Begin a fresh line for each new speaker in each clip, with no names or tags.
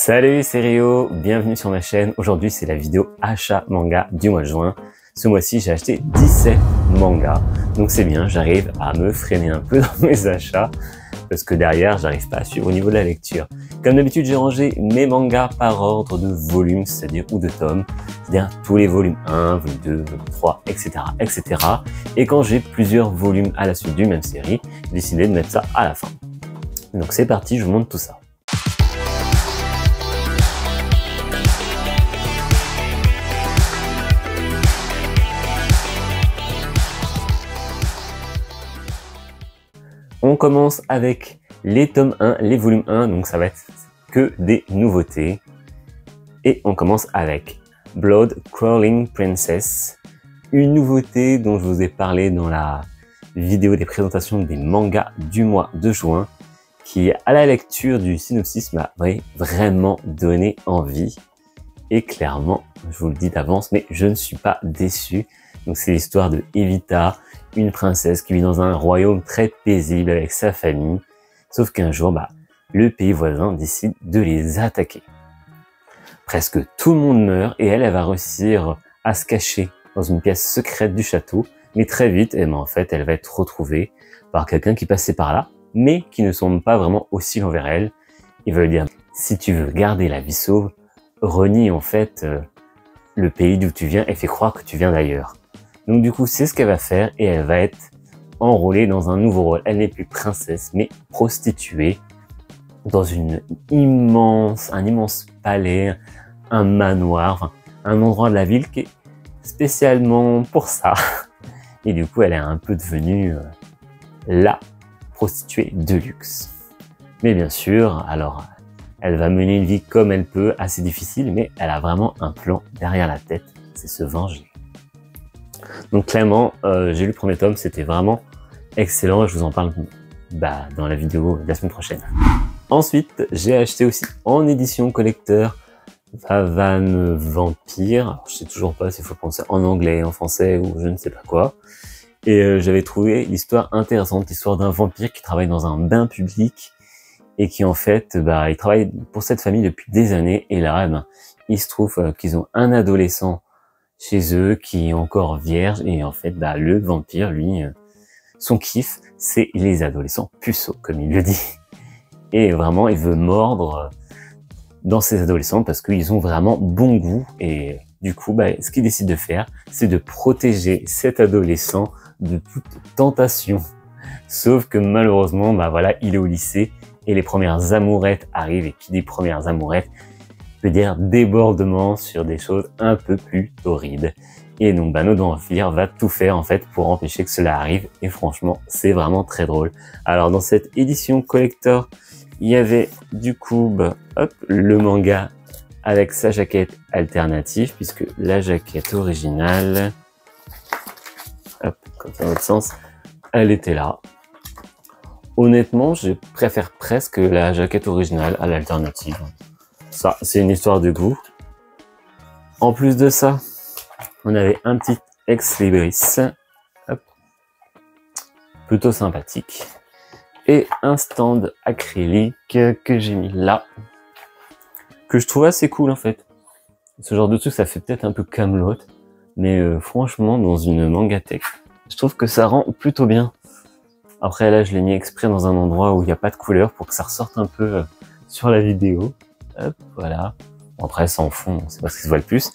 Salut, c'est Rio, bienvenue sur ma chaîne. Aujourd'hui, c'est la vidéo achat manga du mois de juin. Ce mois-ci, j'ai acheté 17 mangas. Donc c'est bien, j'arrive à me freiner un peu dans mes achats parce que derrière, j'arrive pas à suivre au niveau de la lecture. Comme d'habitude, j'ai rangé mes mangas par ordre de volume, c'est-à-dire ou de tomes, c'est-à-dire tous les volumes 1, volume 2, volume 3, etc., etc. Et quand j'ai plusieurs volumes à la suite d'une même série, j'ai décidé de mettre ça à la fin. Donc c'est parti, je vous montre tout ça. On commence avec les tomes 1, les volumes 1, donc ça va être que des nouveautés. Et on commence avec Blood Crawling Princess, une nouveauté dont je vous ai parlé dans la vidéo des présentations des mangas du mois de juin, qui à la lecture du synopsis m'a vraiment donné envie. Et clairement, je vous le dis d'avance, mais je ne suis pas déçu. Donc c'est l'histoire de Evita, une princesse qui vit dans un royaume très paisible avec sa famille. Sauf qu'un jour, le pays voisin décide de les attaquer. Presque tout le monde meurt et elle va réussir à se cacher dans une pièce secrète du château. Mais très vite, en fait, elle va être retrouvée par quelqu'un qui passait par là, mais qui ne semble pas vraiment hostile envers elle. Il va lui dire, si tu veux garder la vie sauve, renie en fait le pays d'où tu viens et fais croire que tu viens d'ailleurs. Donc du coup, c'est ce qu'elle va faire et elle va être enrôlée dans un nouveau rôle. Elle n'est plus princesse, mais prostituée dans un immense palais, un manoir, enfin, un endroit de la ville qui est spécialement pour ça. Et du coup, elle est un peu devenue la prostituée de luxe. Mais bien sûr, alors, elle va mener une vie comme elle peut, assez difficile, mais elle a vraiment un plan derrière la tête, c'est se venger. Donc clairement, j'ai lu le premier tome, c'était vraiment excellent, je vous en parle dans la vidéo de la semaine prochaine. Ensuite, j'ai acheté aussi en édition collector Vavan Vampire. Alors, je sais toujours pas s'il faut penser en anglais, en français ou je ne sais pas quoi. Et j'avais trouvé l'histoire intéressante, l'histoire d'un vampire qui travaille dans un bain public et qui en fait, il travaille pour cette famille depuis des années. Et là, il se trouve qu'ils ont un adolescent chez eux qui est encore vierge et en fait le vampire lui son kiff c'est les adolescents puceaux comme il le dit et vraiment il veut mordre dans ces adolescents parce qu'ils ont vraiment bon goût et du coup ce qu'il décide de faire c'est de protéger cet adolescent de toute tentation, sauf que malheureusement il est au lycée et les premières amourettes arrivent et qui dit premières amourettes peut dire débordement sur des choses un peu plus torrides. Et donc notre vampire va tout faire en fait pour empêcher que cela arrive et franchement c'est vraiment très drôle. Alors dans cette édition collector, il y avait du coup le manga avec sa jaquette alternative puisque la jaquette originale, comme ça dans l'autre sens, elle était là. Honnêtement, je préfère presque la jaquette originale à l'alternative. Ça, c'est une histoire de goût. En plus de ça, on avait un petit ex-libris, plutôt sympathique, et un stand acrylique que j'ai mis là, que je trouve assez cool en fait. Ce genre de truc, ça fait peut-être un peu Camelot, mais franchement, dans une mangatech, je trouve que ça rend plutôt bien. Après là, je l'ai mis exprès dans un endroit où il n'y a pas de couleur pour que ça ressorte un peu sur la vidéo. Hop, voilà. Bon, après, ça en fond, c'est pas ce qui se voit le plus.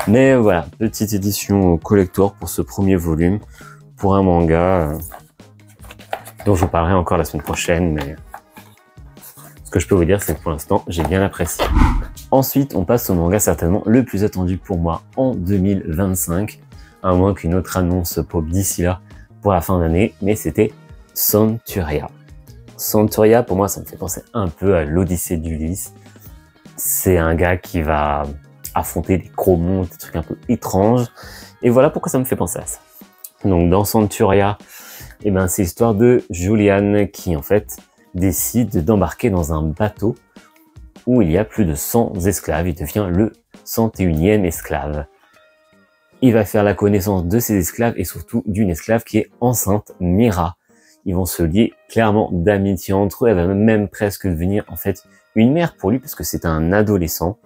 Mais voilà, petite édition collector pour ce premier volume, pour un manga dont je vous parlerai encore la semaine prochaine. Mais ce que je peux vous dire, c'est que pour l'instant, j'ai bien apprécié. Ensuite, on passe au manga certainement le plus attendu pour moi en 2025, à moins qu'une autre annonce pop d'ici là pour la fin d'année, mais c'était Centuria. Centuria, pour moi, ça me fait penser un peu à l'Odyssée d'Ulysse. C'est un gars qui va affronter des gros monstres, des trucs un peu étranges. Et voilà pourquoi ça me fait penser à ça. Donc dans Centuria, c'est l'histoire de Julian qui en fait décide d'embarquer dans un bateau où il y a plus de 100 esclaves. Il devient le 101e esclave. Il va faire la connaissance de ces esclaves et surtout d'une esclave qui est enceinte, Mira. Ils vont se lier clairement d'amitié entre eux. Elle va même presque devenir en fait une mère pour lui parce que c'est un adolescent.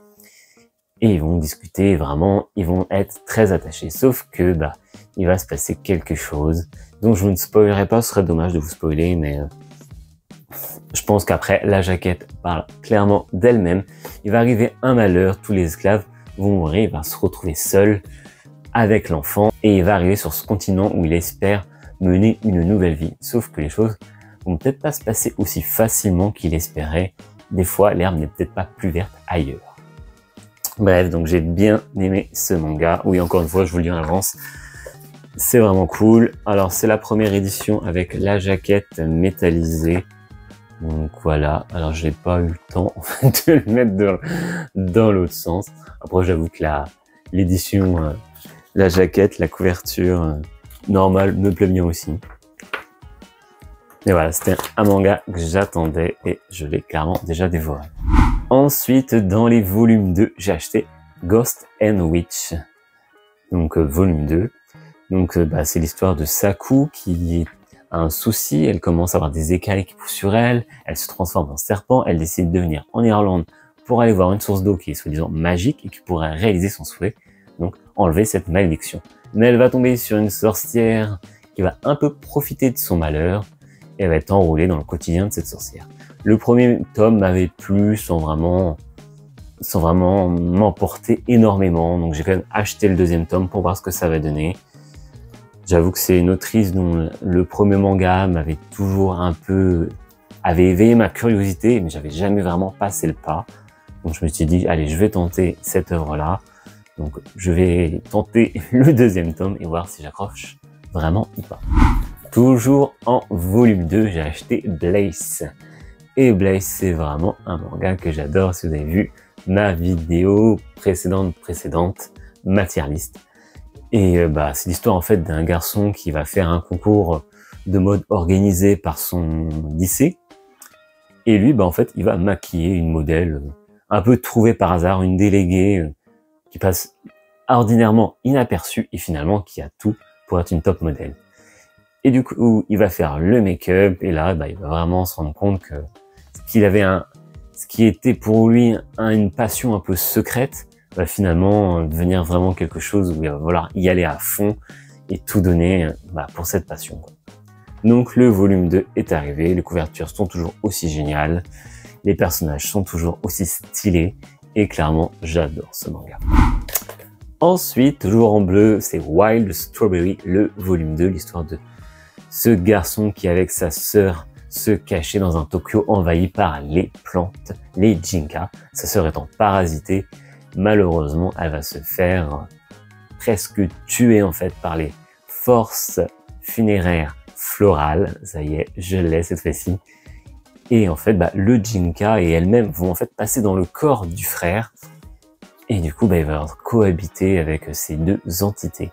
Et ils vont discuter vraiment, ils vont être très attachés. Sauf que bah il va se passer quelque chose. Donc je vous ne spoilerai pas, ce serait dommage de vous spoiler, mais je pense qu'après la jaquette parle clairement d'elle-même. Il va arriver un malheur, tous les esclaves vont mourir, il va se retrouver seul avec l'enfant et il va arriver sur ce continent où il espère mener une nouvelle vie. Sauf que les choses vont peut-être pas se passer aussi facilement qu'il espérait. Des fois, l'herbe n'est peut-être pas plus verte ailleurs. Bref, donc j'ai bien aimé ce manga. Oui, encore une fois, je vous le dis en avance, c'est vraiment cool. Alors, c'est la première édition avec la jaquette métallisée. Donc voilà, alors j'ai pas eu le temps en fait, de le mettre dans l'autre sens. Après, j'avoue que l'édition, la jaquette, la couverture normale me plaît bien aussi. Et voilà, c'était un manga que j'attendais et je l'ai clairement déjà dévoré. Ensuite, dans les volumes 2, j'ai acheté Ghost and Witch. Donc volume 2. Donc c'est l'histoire de Saku qui a un souci, elle commence à avoir des écailles qui poussent sur elle, elle se transforme en serpent, elle décide de venir en Irlande pour aller voir une source d'eau qui est soi-disant magique et qui pourrait réaliser son souhait, donc enlever cette malédiction. Mais elle va tomber sur une sorcière qui va un peu profiter de son malheur et elle va être enrôlée dans le quotidien de cette sorcière. Le premier tome m'avait plu sans vraiment m'emporter énormément, donc j'ai quand même acheté le deuxième tome pour voir ce que ça va donner. J'avoue que c'est une autrice dont le premier manga m'avait toujours avait éveillé ma curiosité, mais j'avais jamais vraiment passé le pas. Donc je me suis dit, allez, je vais tenter cette œuvre-là. Donc je vais tenter le deuxième tome et voir si j'accroche vraiment ou pas. Toujours en volume 2, j'ai acheté Blaze. Et Blaze, c'est vraiment un manga que j'adore. Si vous avez vu ma vidéo précédente, Matière Liste. Et c'est l'histoire en fait d'un garçon qui va faire un concours de mode organisé par son lycée. Et lui, en fait, il va maquiller une modèle un peu trouvée par hasard, une déléguée qui passe ordinairement inaperçue et finalement qui a tout pour être une top modèle. Et du coup, il va faire le make-up et là, il va vraiment se rendre compte que ce qui était pour lui une passion un peu secrète, va finalement devenir vraiment quelque chose où il va falloir y aller à fond et tout donner pour cette passion, quoi. Donc le volume 2 est arrivé, les couvertures sont toujours aussi géniales, les personnages sont toujours aussi stylés et clairement j'adore ce manga. Ensuite, toujours en bleu, c'est Wild Strawberry, le volume 2, l'histoire de ce garçon qui avec sa sœur se cachait dans un Tokyo envahi par les plantes, les Jinka. Sa sœur étant parasitée, malheureusement, elle va se faire presque tuer en fait par les forces funéraires florales. Ça y est, je l'ai cette fois-ci. Et en fait, le Jinka et elle-même vont en fait passer dans le corps du frère. Et du coup, il va cohabiter avec ces deux entités.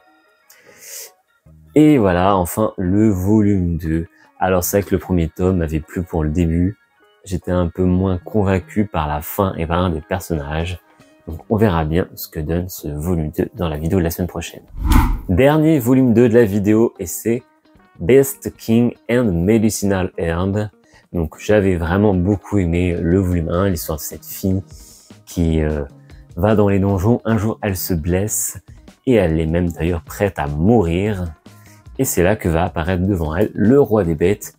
Et voilà, enfin, le volume 2. Alors c'est vrai que le premier tome m'avait plu pour le début. J'étais un peu moins convaincu par la fin et par un des personnages. Donc on verra bien ce que donne ce volume 2 dans la vidéo de la semaine prochaine. Dernier volume 2 de la vidéo et c'est Best King and Medicinal Herb. Donc j'avais vraiment beaucoup aimé le volume 1, l'histoire de cette fille qui va dans les donjons. Un jour elle se blesse et elle est même d'ailleurs prête à mourir. Et c'est là que va apparaître devant elle le roi des bêtes,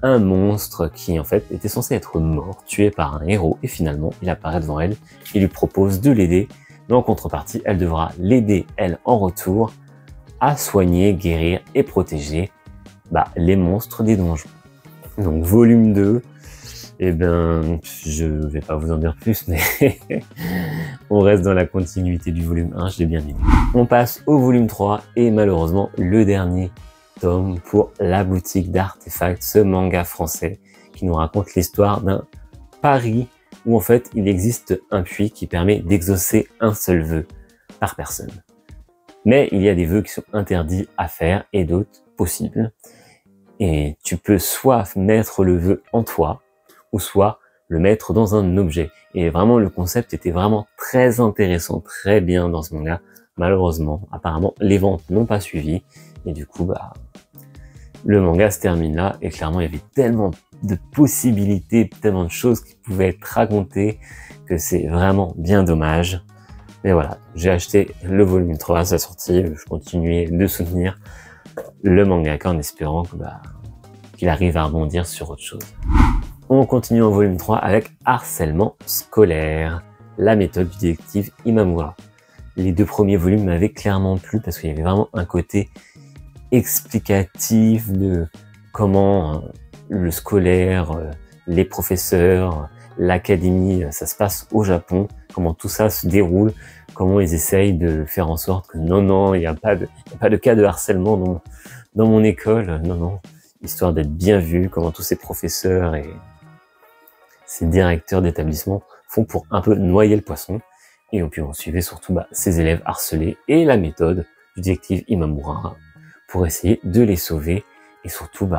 un monstre qui en fait était censé être mort, tué par un héros, et finalement il apparaît devant elle et lui propose de l'aider, mais en contrepartie elle devra l'aider elle en retour à soigner, guérir et protéger les monstres des donjons. Donc volume 2, je vais pas vous en dire plus, mais on reste dans la continuité du volume 1, je l'ai bien aimé. On passe au volume 3 et malheureusement le dernier tome pour La Boutique d'Artefacts, ce manga français qui nous raconte l'histoire d'un pari où en fait il existe un puits qui permet d'exaucer un seul vœu par personne. Mais il y a des vœux qui sont interdits à faire et d'autres possibles. Et tu peux soit mettre le vœu en toi, ou soit le mettre dans un objet. Et vraiment, le concept était vraiment très intéressant, très bien dans ce manga. Malheureusement, apparemment, les ventes n'ont pas suivi. Et du coup, le manga se termine là. Et clairement, il y avait tellement de possibilités, tellement de choses qui pouvaient être racontées que c'est vraiment bien dommage. Mais voilà, j'ai acheté le volume 3 à sa sortie, je continuais de soutenir le mangaka en espérant que, qu'il arrive à rebondir sur autre chose. On continue en volume 3 avec Harcèlement scolaire, la méthode du détective Imamura. Les deux premiers volumes m'avaient clairement plu parce qu'il y avait vraiment un côté explicatif de comment le scolaire, les professeurs, l'académie, ça se passe au Japon, comment tout ça se déroule, comment ils essayent de faire en sorte que non, il n'y a pas de cas de harcèlement dans mon école, non, histoire d'être bien vu, comment tous ces professeurs et ces directeurs d'établissement font pour un peu noyer le poisson. Et puis on suivait surtout ces élèves harcelés et la méthode du détective Imamura pour essayer de les sauver et surtout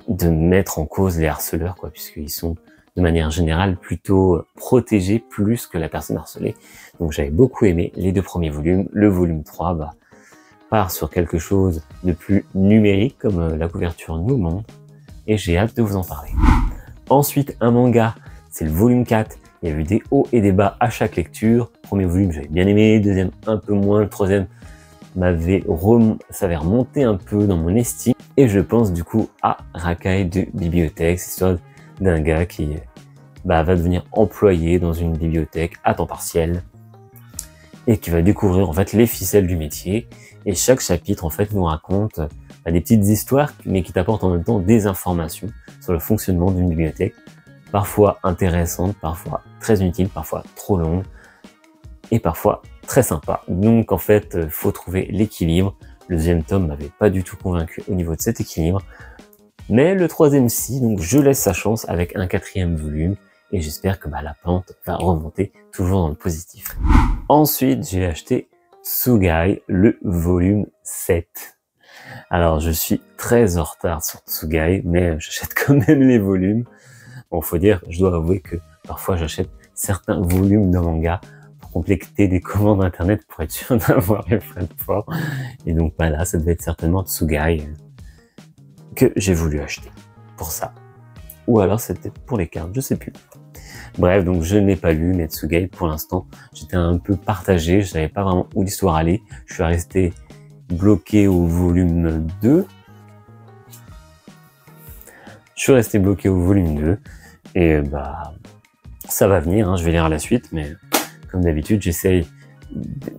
de mettre en cause les harceleurs, puisqu'ils sont de manière générale plutôt protégés plus que la personne harcelée. Donc j'avais beaucoup aimé les deux premiers volumes. Le volume 3 part sur quelque chose de plus numérique comme la couverture nous le montre et j'ai hâte de vous en parler. Ensuite, un manga, c'est le volume 4. Il y a eu des hauts et des bas à chaque lecture. Premier volume, j'avais bien aimé. Deuxième, un peu moins. Le troisième, ça avait remonté un peu dans mon estime. Et je pense du coup à Rakai de Bibliothèque. C'est l'histoire d'un gars qui va devenir employé dans une bibliothèque à temps partiel et qui va découvrir en fait les ficelles du métier. Et chaque chapitre en fait nous raconte des petites histoires, mais qui t'apportent en même temps des informations sur le fonctionnement d'une bibliothèque. Parfois intéressantes, parfois très utiles, parfois trop longues et parfois très sympa. Donc en fait, faut trouver l'équilibre. Le deuxième tome m'avait pas du tout convaincu au niveau de cet équilibre, mais le troisième si, donc je laisse sa chance avec un quatrième volume et j'espère que la pente va remonter toujours dans le positif. Ensuite, j'ai acheté Tsugai, le volume 7. Alors je suis très en retard sur Tsugai, mais j'achète quand même les volumes. Bon, faut dire, je dois avouer que parfois j'achète certains volumes de manga pour compléter des commandes internet pour être sûr d'avoir les frais de port. Et donc là, ça devait être certainement Tsugai que j'ai voulu acheter pour ça. Ou alors c'était pour les cartes, je sais plus. Bref, donc je n'ai pas lu, mais Tsugai pour l'instant, j'étais un peu partagé, je savais pas vraiment où l'histoire allait. Je suis resté bloqué au volume 2. Je suis resté bloqué au volume 2. Et ça va venir, je vais lire la suite, mais comme d'habitude, j'essaye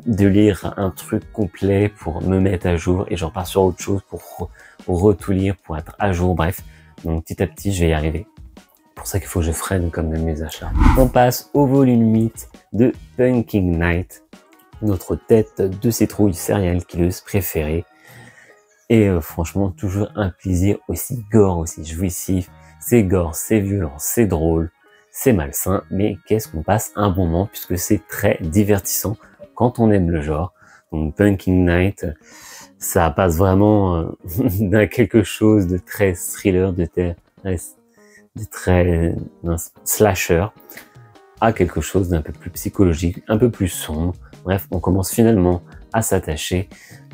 de lire un truc complet pour me mettre à jour et je repars sur autre chose pour tout lire, pour être à jour, bref. Donc petit à petit, je vais y arriver. Pour ça qu'il faut que je freine comme même mes achats. On passe au volume 8 de Punking Night, notre tête de citrouille serial killeuse préférée. Et franchement, toujours un plaisir aussi gore, aussi jouissif. C'est gore, c'est violent, c'est drôle, c'est malsain, mais qu'est-ce qu'on passe un bon moment puisque c'est très divertissant quand on aime le genre. Donc Punking Night, ça passe vraiment d'un quelque chose de très thriller, de très slasher, à quelque chose d'un peu plus psychologique, un peu plus sombre. Bref, on commence finalement à s'attacher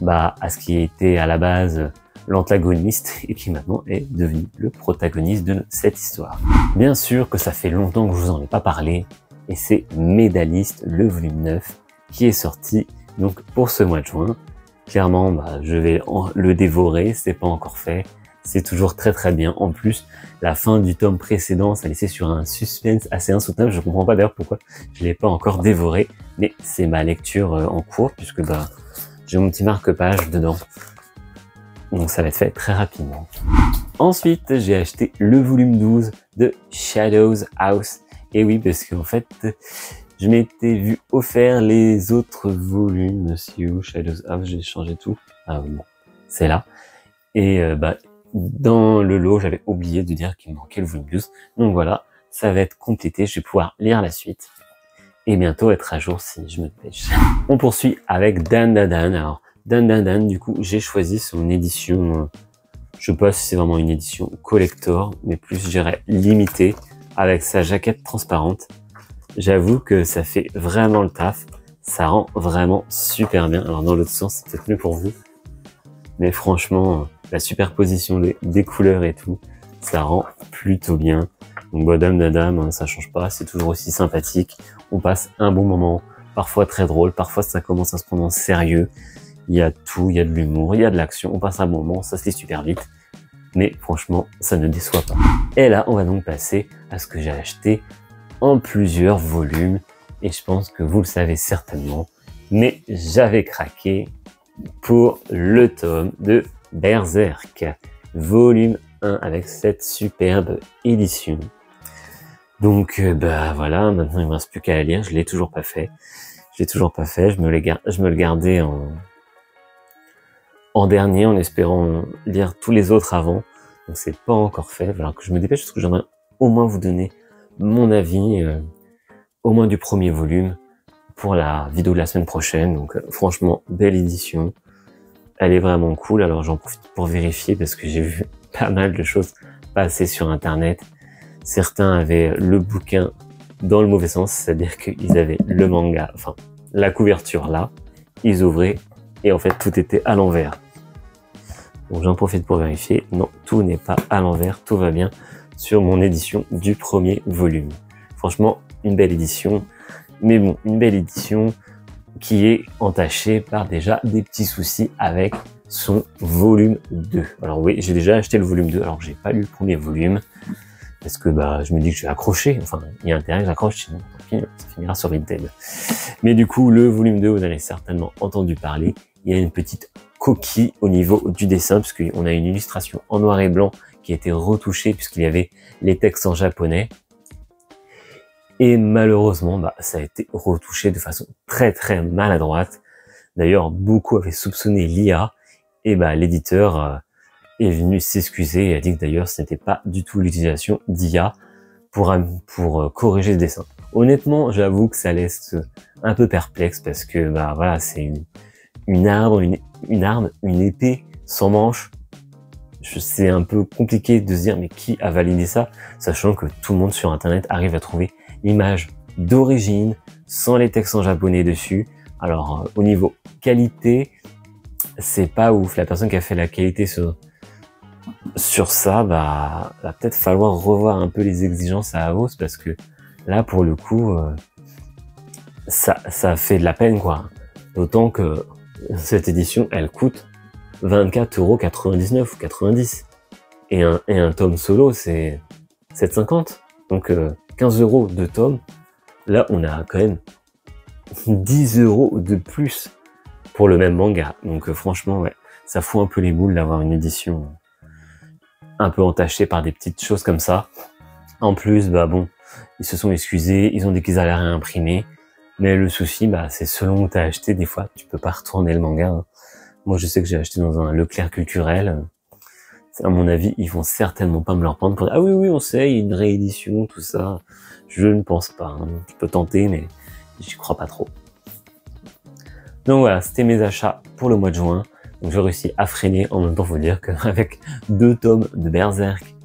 à ce qui était à la base l'antagoniste et qui maintenant est devenu le protagoniste de cette histoire. Bien sûr que ça fait longtemps que je vous en ai pas parlé et c'est Médailliste, le volume 9 qui est sorti donc pour ce mois de juin. Clairement, je vais le dévorer, c'est pas encore fait. C'est toujours très très bien. En plus, la fin du tome précédent, ça laissait sur un suspense assez insoutenable. Je comprends pas d'ailleurs pourquoi je l'ai pas encore dévoré, mais c'est ma lecture en cours puisque j'ai mon petit marque-page dedans. Donc ça va être fait très rapidement. Ensuite, j'ai acheté le volume 12 de Shadows House. Et oui, parce qu'en fait, je m'étais vu offert les autres volumes. C'est où Shadows House? J'ai changé tout. Ah oui, bon, c'est là. Et dans le lot, j'avais oublié de dire qu'il me manquait le volume 12. Donc voilà, ça va être complété. Je vais pouvoir lire la suite. Et bientôt être à jour si je me dépêche. On poursuit avec Dan Dan Dan. Alors, Dan Dan Dan, du coup, j'ai choisi son édition, je sais pas si c'est vraiment une édition collector, mais plus, je dirais, limitée, avec sa jaquette transparente. J'avoue que ça fait vraiment le taf. Ça rend vraiment super bien. Alors, dans l'autre sens, c'est peut-être mieux pour vous. Mais franchement, la superposition des couleurs et tout, ça rend plutôt bien. Donc Bodam Dadam, hein, ça change pas, c'est toujours aussi sympathique. On passe un bon moment, parfois très drôle, parfois ça commence à se prendre en sérieux. Il y a tout, il y a de l'humour, il y a de l'action, on passe un bon moment, ça se lit super vite. Mais franchement, ça ne déçoit pas. Et là, on va donc passer à ce que j'ai acheté en plusieurs volumes. Et je pense que vous le savez certainement, mais j'avais craqué pour le tome de Berserk, volume 1, avec cette superbe édition. Donc bah voilà, maintenant il me reste plus qu'à la lire, je l'ai toujours pas fait. Je me le gardais en dernier en espérant lire tous les autres avant. Donc c'est pas encore fait, alors que je me dépêche parce que j'aimerais au moins vous donner mon avis, au moins du premier volume pour la vidéo de la semaine prochaine. Donc franchement, belle édition. Elle est vraiment cool, alors j'en profite pour vérifier parce que j'ai vu pas mal de choses passer sur internet. Certains avaient le bouquin dans le mauvais sens, c'est-à-dire qu'ils avaient le manga, enfin la couverture là, ils ouvraient et en fait tout était à l'envers. Donc j'en profite pour vérifier, non, tout n'est pas à l'envers, tout va bien sur mon édition du premier volume. Franchement, une belle édition, mais bon, une belle édition qui est entachée par déjà des petits soucis avec son volume 2. Alors oui, j'ai déjà acheté le volume 2, alors que j'ai pas lu le premier volume, parce que bah je me dis que je vais accrocher, enfin il y a intérêt que j'accroche, sinon tant pis, ça finira sur Vinted. Mais du coup, le volume 2, vous avez certainement entendu parler, il y a une petite coquille au niveau du dessin, puisqu'on a une illustration en noir et blanc qui a été retouchée, puisqu'il y avait les textes en japonais. Et malheureusement, bah, ça a été retouché de façon très maladroite. D'ailleurs, beaucoup avaient soupçonné l'IA, et bah, l'éditeur est venu s'excuser et a dit que d'ailleurs ce n'était pas du tout l'utilisation d'IA pour corriger le dessin. Honnêtement, j'avoue que ça laisse un peu perplexe parce que bah voilà, c'est une arme, une épée sans manche. C'est un peu compliqué de se dire mais qui a validé ça, sachant que tout le monde sur internet arrive à trouver l'image d'origine sans les textes en japonais dessus. Alors au niveau qualité, c'est pas ouf. La personne qui a fait la qualité sur ça, bah va peut-être falloir revoir un peu les exigences à la hausse, parce que là pour le coup ça fait de la peine quoi. D'autant que cette édition elle coûte 24,99 € ou 90, et un tome solo c'est 7,50 €, donc 15 € de tome. Là on a quand même 10 € de plus pour le même manga, donc franchement ouais, ça fout un peu les boules d'avoir une édition un peu entachée par des petites choses comme ça. En plus, bah bon, ils se sont excusés, ils ont dit qu'ils allaient réimprimer, mais le souci, bah c'est selon où t'as acheté, des fois tu peux pas retourner le manga, hein. Moi je sais que j'ai acheté dans un Leclerc culturel, à mon avis ils vont certainement pas me le reprendre pour dire ah oui on sait, il y a une réédition, tout ça. Je ne pense pas, hein. Je peux tenter mais j'y crois pas trop. Donc voilà, c'était mes achats pour le mois de juin. Donc j'ai réussi à freiner. En même temps, faut dire qu'avec 2 tomes de Berserk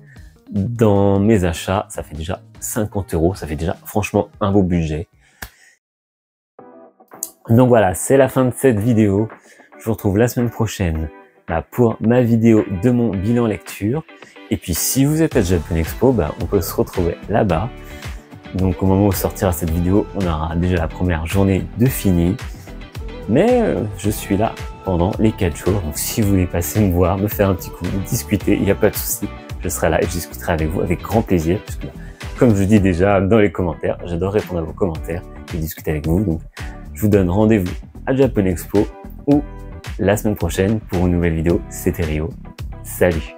dans mes achats, ça fait déjà 50 €. Ça fait déjà franchement un beau budget. Donc voilà, c'est la fin de cette vidéo. Je vous retrouve la semaine prochaine pour ma vidéo de mon bilan lecture. Et puis si vous êtes à Japan Expo, on peut se retrouver là-bas. Donc au moment où sortira cette vidéo, on aura déjà la première journée de fini. Mais je suis là pendant les 4 jours, donc si vous voulez passer me voir, me faire un petit coup, discuter, il n'y a pas de souci, je serai là et je discuterai avec vous avec grand plaisir, puisque comme je dis déjà dans les commentaires, j'adore répondre à vos commentaires et discuter avec vous. Donc je vous donne rendez-vous à Japan Expo ou la semaine prochaine pour une nouvelle vidéo. C'était Rio, salut!